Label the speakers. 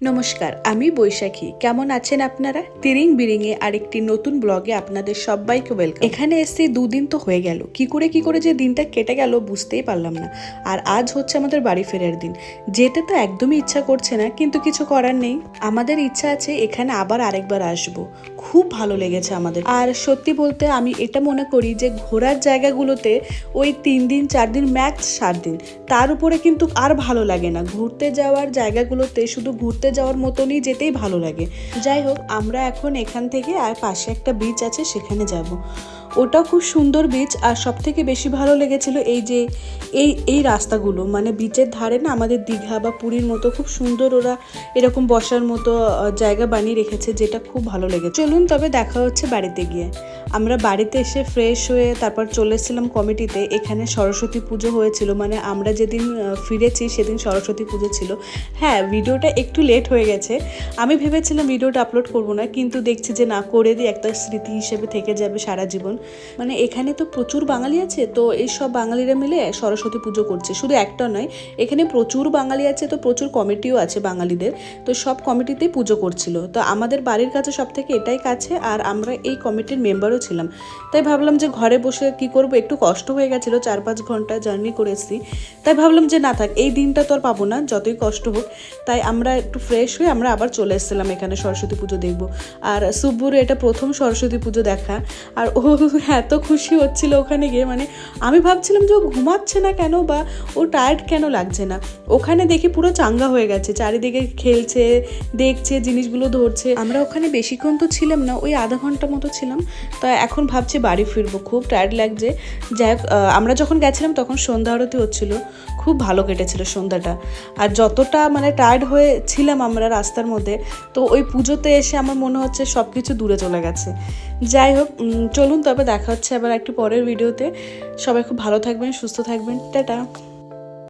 Speaker 1: নমস্কার, আমি বৈশাখী। কেমন আছেন আপনারা? তিরিং বিরিংয়ে আরেকটি নতুন ব্লগে আপনাদের সবাইকে ওয়েলকাম। এখানে এসে দুদিন তো হয়ে গেল, কি করে যে দিনটা কেটে গেল বুঝতেই পারলাম না। আর আজ হচ্ছে আমাদের বাড়ি ফেরার দিন। যেতে তো একদমই ইচ্ছা করছে না, কিন্তু কিছু করার নেই। আমাদের ইচ্ছা আছে এখানে আবার আরেকবার আসব। খুব ভালো লেগেছে আমাদের। আর সত্যি বলতে আমি এটা মনে করি যে ঘোরার জায়গাগুলোতে ওই 3 দিন 4 দিন ম্যাক্স 7 দিন, তার উপরে কিন্তু আর ভালো লাগে না। ঘুরতে যাওয়ার জায়গাগুলোতে শুধু ঘুরতে যাওয়ার মতনই যেতেই ভালো লাগে। যাই হোক, আমরা এখন এখান থেকে আর পাশে একটা বিচ আছে সেখানে যাব। ওটা খুব সুন্দর বিচ। আর সব থেকে বেশি ভালো লেগেছিল এই যে এই রাস্তাগুলো, মানে বিচের ধারে না আমাদের দীঘা বা পুরীর মতো খুব সুন্দর ওরা এরকম বসার মতো জায়গা বানিয়ে রেখেছে, যেটা খুব ভালো লেগেছে। চলুন তবে দেখা হচ্ছে বাড়িতে গিয়ে। আমরা বাড়িতে এসে ফ্রেশ হয়ে তারপর চলে এসেছিলাম কমিটিতে। এখানে সরস্বতী পুজো হয়েছিল, মানে আমরা যেদিন ফিরেছি সেদিন সরস্বতী পুজো ছিল। হ্যাঁ, ভিডিওটা একটু লেট হয়ে গেছে। আমি ভেবেছিলাম ভিডিওটা আপলোড করব না, কিন্তু দেখছি যে না, করে দিই, একটা স্মৃতি হিসেবে থেকে যাবে সারা জীবন। মানে এখানে তো প্রচুর বাঙালি আছে, তো এই সব বাঙালিরা মিলে সরস্বতী পুজো করছে। শুধু একটা নয়, এখানে প্রচুর বাঙালি আছে, তো প্রচুর কমিটিও আছে বাঙালিদের। তো সব কমিটিতেই পুজো করছিল। তো আমাদের বাড়ির কাছে সব থেকে এটাই কাছে, আর আমরা এই কমিটির মেম্বারও ছিলাম। তাই ভাবলাম যে ঘরে বসে কি করব, একটু কষ্ট হয়ে গেছিলো, 4-5 ঘন্টা জার্নি করে এসেছি। তাই ভাবলাম যে না থাক, এই দিনটা তো আর পাবো না যতই কষ্ট হোক। তাই আমরা একটু ফ্রেশ হয়ে আমরা আবার চলে এসেছিলাম এখানে সরস্বতী পুজো দেখবো। আর সুব্বুর এটা প্রথম সরস্বতী পুজো দেখা। আর ও এত খুশি হচ্ছিল ওখানে গিয়ে, মানে আমি ভাবছিলাম যে ও ঘুমাচ্ছে না কেন, বা ও টায়ার্ড কেন লাগছে না। ওখানে দেখি পুরো চাঙ্গা হয়ে গেছে, চারিদিকে খেলছে, দেখছে, জিনিসগুলো ধরছে। আমরা ওখানে বেশিক্ষণ তো ছিলাম না, ওই আধা ঘন্টা মতো ছিলাম। তো এখন ভাবছি বাড়ি ফিরবো, খুব টায়ার্ড লাগছে। যাই হোক, আমরা যখন গেছিলাম তখন সন্ধ্যা আরতি হচ্ছিল, খুব ভালো কেটেছিল সন্ধ্যাটা। আর যতটা মানে টায়ার্ড হয়ে ছিলাম আমরা রাস্তার মধ্যে, তো ওই পুজোতে এসে আমার মনে হচ্ছে সব কিছু দূরে চলে গেছে। যাই হোক, চলুন তবে দেখা হচ্ছে আবার একটু পরের ভিডিওতে। সবাই খুব ভালো থাকবেন, সুস্থ থাকবেন, টাটা।